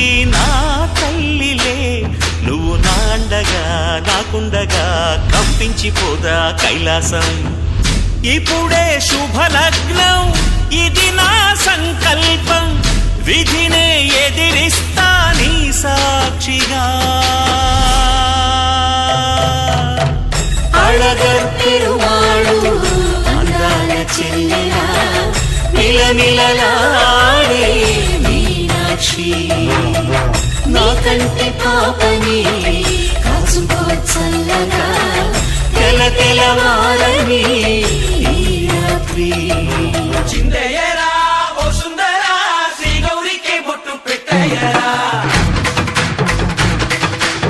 పుట్టి నా తల్లిలే, నువ్వు నా అండగా నాకుండగా కంపించిపోదా కైలాసం. ఇప్పుడే శుభలగ్నం, ఇది నా సంకల్పం, విధినే ఎదిరిస్తా నీ సాక్షిగా. అళగర్ పెరుమాళు అందాల చెల్లెలా, మిలమిలలాడే మీనాక్షి, నీ కంటి పాపని కాచుకో చల్లగా, తెల తెలవారని ఈ రాత్రి.